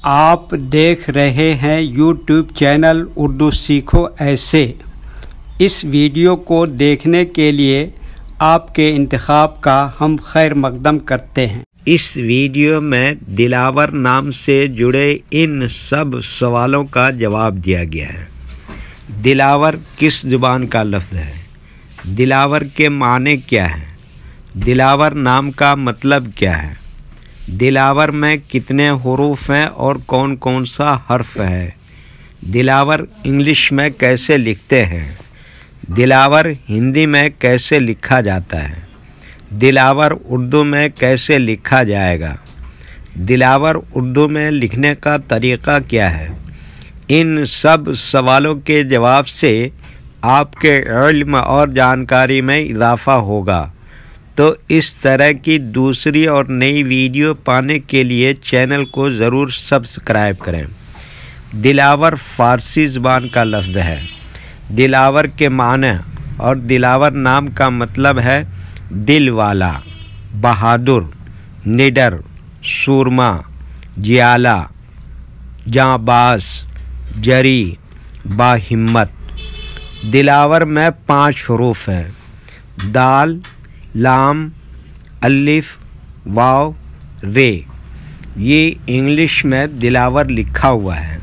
آپ دیکھ رہے ہیں یوٹیوب چینل اردو سیکھو ایسے۔ اس ویڈیو کو دیکھنے کے لیے آپ کے انتخاب کا ہم خیر مقدم کرتے ہیں۔ اس ویڈیو میں دلاور نام سے جڑے ان سب سوالوں کا جواب دیا گیا ہے۔ دلاور کس زبان کا لفظ ہے؟ دلاور کے معنی کیا ہیں؟ دلاور نام کا مطلب کیا ہے؟ دلاور میں کتنے حروف ہیں اور کون کون سا حرف ہے؟ دلاور انگلش میں کیسے لکھتے ہیں؟ دلاور ہندی میں کیسے لکھا جاتا ہے؟ دلاور اردو میں کیسے لکھا جائے گا؟ دلاور اردو میں لکھنے کا طریقہ کیا ہے؟ ان سب سوالوں کے جواب سے آپ کے علم اور جانکاری میں اضافہ ہوگا۔ تو اس طرح کی دوسری اور نئی ویڈیو پانے کے لیے چینل کو ضرور سبسکرائب کریں۔ دلاور فارسی زبان کا لفظ ہے۔ دلاور کے معنی اور دلاور نام کا مطلب ہے دل والا، بہادر، نڈر، سورما، جیالہ، جانباز، جری، باہمت۔ دلاور میں 5 حروف ہیں: دال، لام، الف، واو، رے۔ یہ انگلش میں دلاور لکھا ہوا ہے،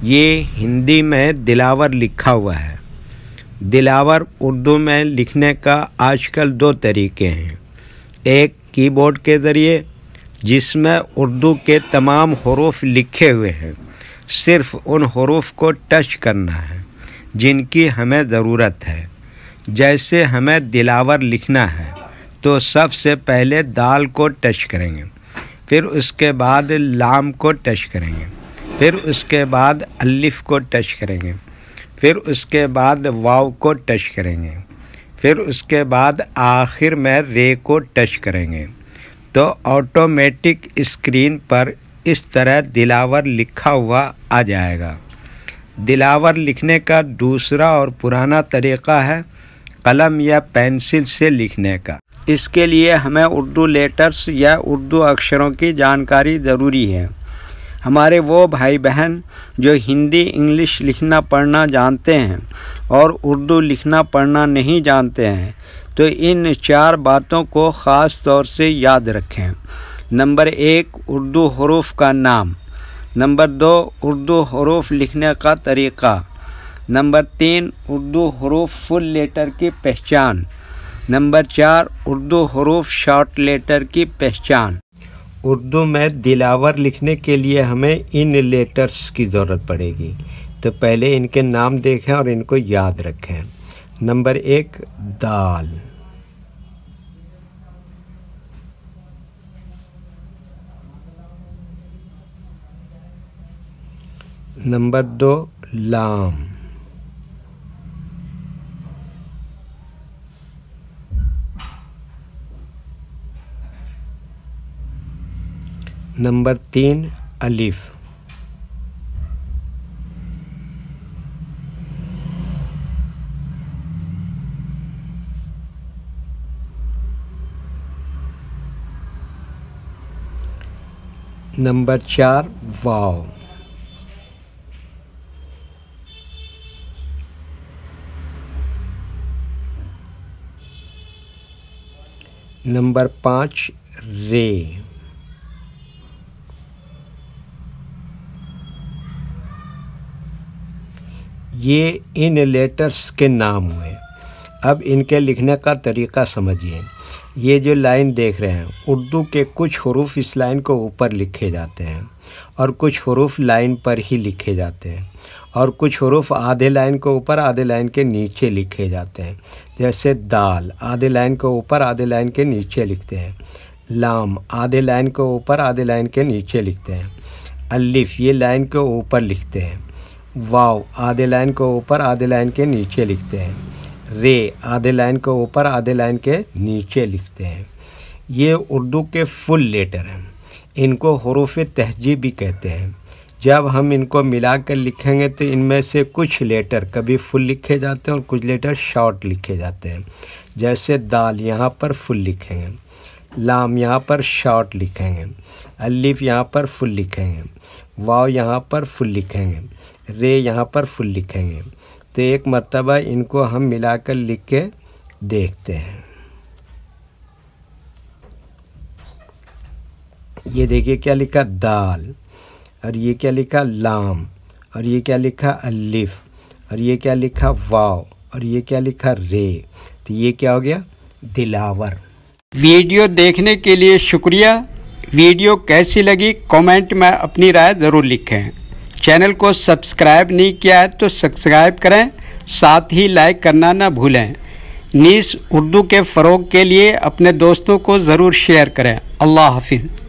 یہ ہندی میں دلاور لکھا ہوا ہے۔ دلاور اردو میں لکھنے کا آج کل 2 طریقے ہیں۔ ایک کی بورڈ کے ذریعے، جس میں اردو کے تمام حروف لکھے ہوئے ہیں، صرف ان حروف کو ٹچ کرنا ہے جن کی ہمیں ضرورت ہے۔ جیسے ہمیں دلاور لکھنا ہے تو سب سے پہلے دال کو ٹچ کریں گے، پھر اس کے بعد لام کو ٹچ کریں گے، پھر اس کے بعد الف کو ٹچ کریں گے، پھر اس کے بعد واو کو ٹچ کریں گے، پھر اس کے بعد آخر میں رے کو ٹچ کریں گے، تو آٹومیٹک اسکرین پر اس طرح دلاور لکھا ہوا آ جائے گا۔ دلاور لکھنے کا دوسرا اور پرانا طریقہ ہے قلم یا پینسل سے لکھنے کا۔ اس کے لیے ہمیں اردو لیٹرز یا اردو اکشروں کی جانکاری ضروری ہے۔ ہمارے وہ بھائی بہن جو ہندی انگلش لکھنا پڑھنا جانتے ہیں اور اردو لکھنا پڑھنا نہیں جانتے ہیں تو ان 4 باتوں کو خاص طور سے یاد رکھیں۔ نمبر 1، اردو حروف کا نام۔ نمبر 2، اردو حروف لکھنے کا طریقہ۔ نمبر 3، اردو حروف فل لیٹر کی پہچان۔ نمبر 4، اردو حروف شارٹ لیٹر کی پہچان۔ اردو میں دلاور لکھنے کے لیے ہمیں ان لیٹرز کی ضرورت پڑے گی، تو پہلے ان کے نام دیکھیں اور ان کو یاد رکھیں۔ نمبر 1، دال۔ نمبر 2، لام۔ نمبر 3، الف۔ نمبر 4، واو۔ نمبر 5، رے۔ یہ ان لیٹرز کے نام ہوئے۔ اب ان کے لکھنے کا طریقہ سمجھیے۔ یہ جو لائن دیکھ رہے ہیں، اردو کے کچھ حروف اس لائن کو اوپر لکھے جاتے ہیں اور کچھ حروف لائن پر ہی لکھے جاتے ہیں، اور کچھ حروف آدھے لائن کو اوپر آدھے لائن کے نیچے لکھے جاتے ہیں۔ جیسے دال آدھے لائن کو اوپر آدھے لائن کے نیچے لکھتے ہیں۔ لام آدھے لائن کو اوپر آدھے لائن کے نیچے لکھتے ہیں۔ الف یہ لائن کو اوپر لکھتے ہیں۔ واو آدھے لائن کو اوپر آدھے لائن کے نیچے لکھتے ہیں۔ رے آدھے لائن کو اوپر آدھے لائن کے نیچے لکھتے ہیں۔ یہ اردو کے فل لیٹر ہیں، ان کو حروف تہجی بھی کہتے ہیں۔ جب ہم ان کو ملا کر لکھیں گے تو ان میں سے کچھ لیٹر کبھی فل لکھے جاتے ہیں اور کچھ لیٹر شارٹ لکھے جاتے ہیں۔ جیسے دال یہاں پر فل لکھیں گے، لام یہاں پر شارٹ لکھیں گے، الف یہاں پر فل لکھیں گے، واو یہاں پر فل لکھیں گے، رے یہاں پر فل لکھیں گے۔ تو ایک مرتبہ ان کو ہم ملا کر لکھ کے دیکھتے ہیں۔ یہ دیکھیے کیا لکھا دال، اور یہ کیا لکھا لام، اور یہ کیا لکھا الف، اور یہ کیا لکھا واو، اور یہ کیا لکھا رے۔ تو یہ کیا ہو گیا؟ دلاور۔ ویڈیو دیکھنے کے لیے شکریہ۔ ویڈیو کیسی لگی کامنٹ میں اپنی رائے ضرور لکھیں۔ چینل کو سبسکرائب نہیں کیا ہے تو سبسکرائب کریں، ساتھ ہی لائک کرنا نہ بھولیں۔ نیز اردو کے فروغ کے لیے اپنے دوستوں کو ضرور شیئر کریں۔ اللہ حافظ۔